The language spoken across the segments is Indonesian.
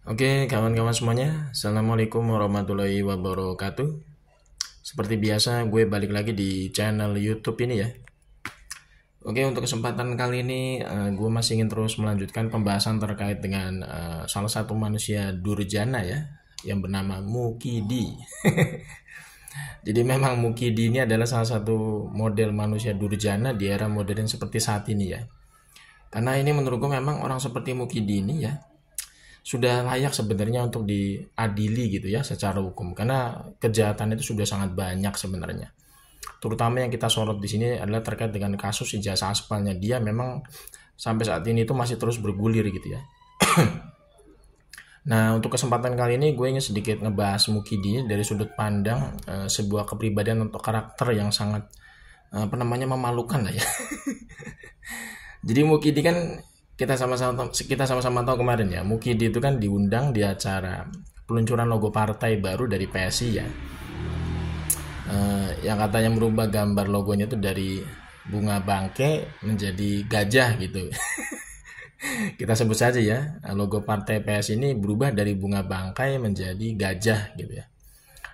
Oke, kawan-kawan semuanya, Assalamualaikum warahmatullahi wabarakatuh. Seperti biasa, gue balik lagi di channel YouTube ini ya. Oke, untuk kesempatan kali ini, gue masih ingin terus melanjutkan pembahasan terkait dengan salah satu manusia durjana ya, yang bernama Mukidi. Jadi memang Mukidi ini adalah salah satu model manusia durjana di era modern seperti saat ini ya. Karena ini menurut gue memang orang seperti Mukidi ini ya, sudah layak sebenarnya untuk diadili gitu ya secara hukum karena kejahatan itu sudah sangat banyak sebenarnya. Terutama yang kita sorot di sini adalah terkait dengan kasus ijazah aspalnya. Dia memang sampai saat ini itu masih terus bergulir gitu ya. Nah, untuk kesempatan kali ini gue ingin sedikit ngebahas Mukidi dari sudut pandang sebuah kepribadian untuk karakter yang sangat memalukan lah ya. Jadi Mukidi kan kita sama-sama tahu kemarin ya. Mukidi itu kan diundang di acara peluncuran logo partai baru dari PSI ya. Yang katanya merubah gambar logonya itu dari bunga bangke menjadi gajah gitu. Kita sebut saja ya, logo partai PS ini berubah dari bunga bangkai menjadi gajah gitu ya.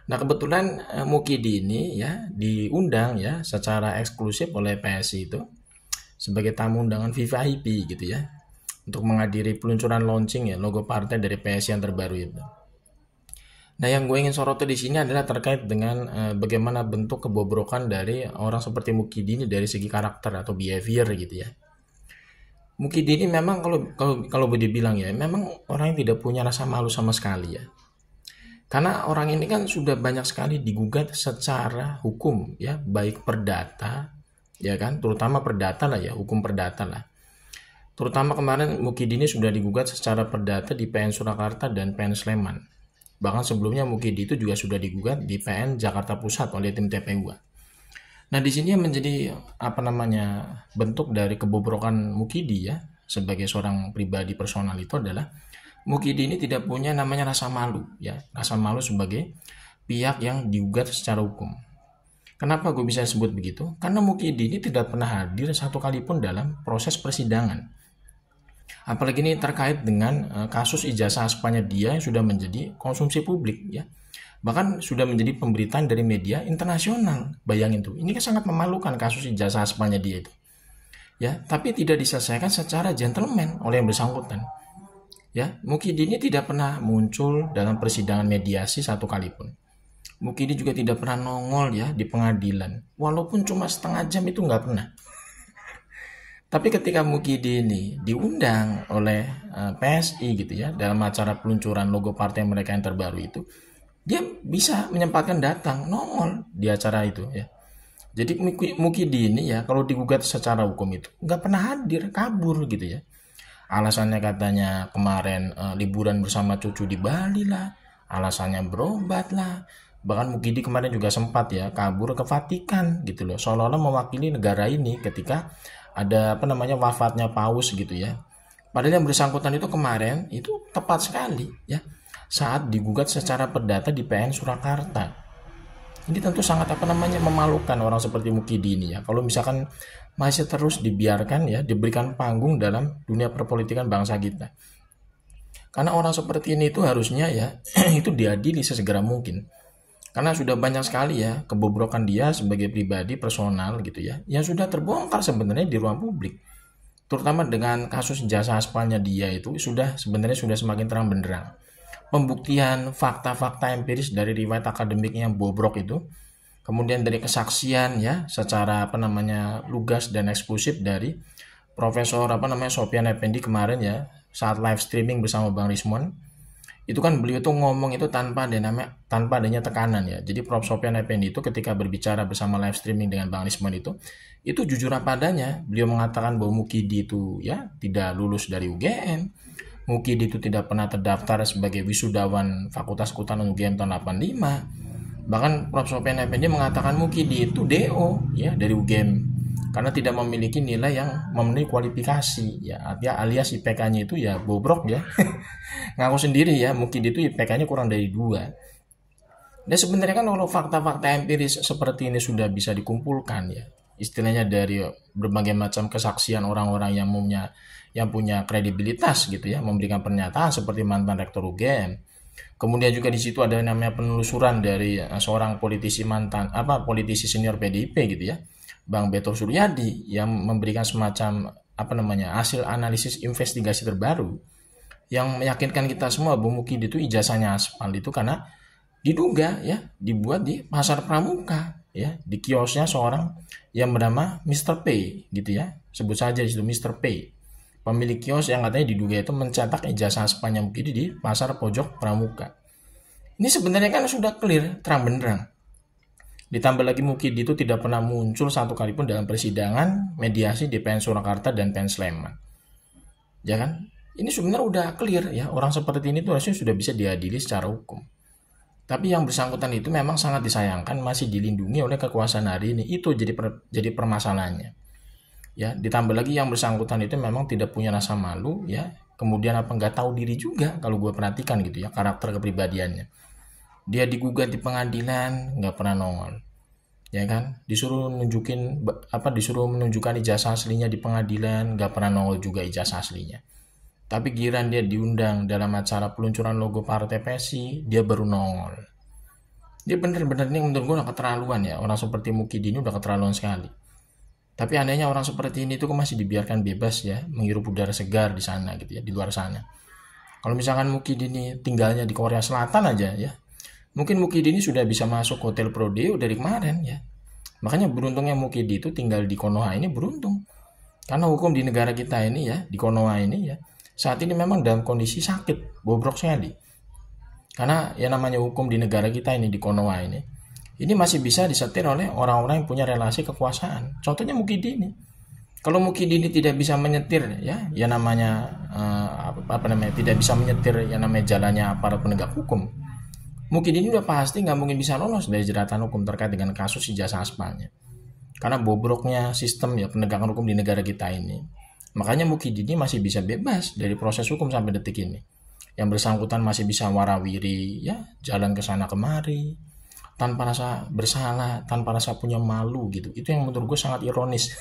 Nah kebetulan Mukidi ini ya diundang ya secara eksklusif oleh PSI itu sebagai tamu undangan VVIP gitu ya untuk menghadiri peluncuran launching ya logo partai dari PSI yang terbaru itu. Nah, yang gue ingin soroti di sini adalah terkait dengan bagaimana bentuk kebobrokan dari orang seperti Mukidi ini dari segi karakter atau behavior gitu ya. Mukidi ini memang kalau boleh dibilang ya, memang orang yang tidak punya rasa malu sama sekali ya. Karena orang ini kan sudah banyak sekali digugat secara hukum ya, baik perdata ya kan, terutama perdata lah ya, hukum perdata lah. Terutama kemarin Mukidi ini sudah digugat secara perdata di PN Surakarta dan PN Sleman. Bahkan sebelumnya Mukidi itu juga sudah digugat di PN Jakarta Pusat oleh tim TPUA. Nah, di sini yang menjadi bentuk dari kebobrokan Mukidi ya sebagai seorang pribadi personal itu adalah Mukidi ini tidak punya namanya rasa malu ya, rasa malu sebagai pihak yang digugat secara hukum. Kenapa gue bisa sebut begitu? Karena Mukidi ini tidak pernah hadir satu kali pun dalam proses persidangan. Apalagi ini terkait dengan kasus ijazah aspalnya dia yang sudah menjadi konsumsi publik ya. Bahkan sudah menjadi pemberitaan dari media internasional. Bayangin tuh, ini kan sangat memalukan kasus ijazah aspalnya dia itu. Ya, tapi tidak diselesaikan secara gentleman oleh yang bersangkutan. Ya, Mukidi ini tidak pernah muncul dalam persidangan mediasi satu kali pun. Mukidi juga tidak pernah nongol ya di pengadilan. Walaupun cuma setengah jam itu nggak pernah. Tapi ketika Mukidi ini diundang oleh PSI gitu ya dalam acara peluncuran logo partai mereka yang terbaru itu, dia bisa menyempatkan datang nongol di acara itu ya. Jadi Mukidi ini ya kalau digugat secara hukum itu nggak pernah hadir, kabur gitu ya. Alasannya katanya kemarin liburan bersama cucu di Bali lah, alasannya berobat lah. Bahkan Mukidi kemarin juga sempat ya kabur ke Vatikan gitu loh, seolah-olah mewakili negara ini ketika ada wafatnya paus gitu ya. Padahal yang bersangkutan itu kemarin itu tepat sekali ya saat digugat secara perdata di PN Surakarta. Ini tentu sangat memalukan orang seperti Mukidi ini ya. Kalau misalkan masih terus dibiarkan ya diberikan panggung dalam dunia perpolitikan bangsa kita. Karena orang seperti ini itu harusnya ya itu diadili sesegera mungkin. Karena sudah banyak sekali ya kebobrokan dia sebagai pribadi personal gitu ya yang sudah terbongkar sebenarnya di ruang publik. Terutama dengan kasus jasa aspalnya dia itu sudah semakin terang benderang. Pembuktian fakta-fakta empiris dari riwayat akademiknya yang bobrok itu, kemudian dari kesaksian ya secara lugas dan eksklusif dari Profesor Sofyan Effendi kemarin ya saat live streaming bersama Bang Rismon. Itu kan beliau tuh ngomong itu tanpa adanya tekanan ya. Jadi Prof Sofyan Effendi itu ketika berbicara bersama live streaming dengan Bang Rismon itu jujur apa adanya. Beliau mengatakan bahwa Mukidi itu ya tidak lulus dari UGM. Mukidi itu tidak pernah terdaftar sebagai wisudawan Fakultas Kehutanan UGM tahun 85. Bahkan Prof Sofyan Effendi mengatakan Mukidi itu DO ya dari UGM karena tidak memiliki nilai yang memenuhi kualifikasi ya, alias IPK-nya itu ya bobrok ya. Ngaku sendiri ya mungkin itu IPK-nya kurang dari 2. Dan sebenarnya kan kalau fakta-fakta empiris seperti ini sudah bisa dikumpulkan ya, istilahnya dari berbagai macam kesaksian orang-orang yang punya kredibilitas gitu ya, memberikan pernyataan seperti mantan rektor UGM. Kemudian juga di situ ada namanya penelusuran dari seorang politisi politisi senior PDIP gitu ya, Bang Beto Suryadi, yang memberikan semacam hasil analisis investigasi terbaru yang meyakinkan kita semua bahwa mungkin itu ijazahnya aspal itu karena diduga ya dibuat di pasar pramuka ya, di kiosnya seorang yang bernama Mr. P gitu ya, sebut saja di situ Mr. P, pemilik kios yang katanya diduga itu mencetak ijazah aspalnya Mukidi di pasar pojok pramuka. Ini sebenarnya kan sudah clear, terang benderang. Ditambah lagi Mukidi itu tidak pernah muncul satu kali pun dalam persidangan mediasi di PN Surakarta dan PN Sleman. Ya kan? Ini sebenarnya udah clear ya, orang seperti ini tuh harusnya sudah bisa diadili secara hukum. Tapi yang bersangkutan itu memang sangat disayangkan masih dilindungi oleh kekuasaan hari ini. Itu jadi permasalahannya. Ya, ditambah lagi yang bersangkutan itu memang tidak punya rasa malu ya. Kemudian nggak tahu diri juga kalau gue perhatikan gitu ya, karakter kepribadiannya. Dia digugat di pengadilan nggak pernah nongol. Ya kan? Disuruh menunjukkan ijazah aslinya di pengadilan nggak pernah nongol juga ijazah aslinya. Tapi giliran dia diundang dalam acara peluncuran logo partai PSI, dia baru nongol. Dia bener-bener ini menurut gue udah keterlaluan ya. Orang seperti Mukidi ini udah keterlaluan sekali. Tapi anehnya orang seperti ini tuh masih dibiarkan bebas ya, menghirup udara segar di sana gitu ya, di luar sana. Kalau misalkan Mukidi ini tinggalnya di Korea Selatan aja ya, mungkin Mukidi ini sudah bisa masuk hotel Prodeo dari kemarin ya. Makanya beruntungnya Mukidi itu tinggal di Konoha ini beruntung. Karena hukum di negara kita ini ya, di Konoha ini ya, saat ini memang dalam kondisi sakit, bobrok sekali. Karena yang namanya hukum di negara kita ini, di Konoha ini masih bisa disetir oleh orang-orang yang punya relasi kekuasaan. Contohnya Mukidi ini. Kalau Mukidi ini tidak bisa menyetir ya, yang namanya tidak bisa menyetir yang namanya jalannya aparat penegak hukum, Mukidi ini udah pasti nggak mungkin bisa lolos dari jeratan hukum terkait dengan kasus ijazah aspalnya. Karena bobroknya sistem ya penegakan hukum di negara kita ini. Makanya Mukidi ini masih bisa bebas dari proses hukum sampai detik ini. Yang bersangkutan masih bisa warawiri ya, jalan ke sana kemari tanpa rasa bersalah, tanpa rasa punya malu gitu. Itu yang menurut gue sangat ironis.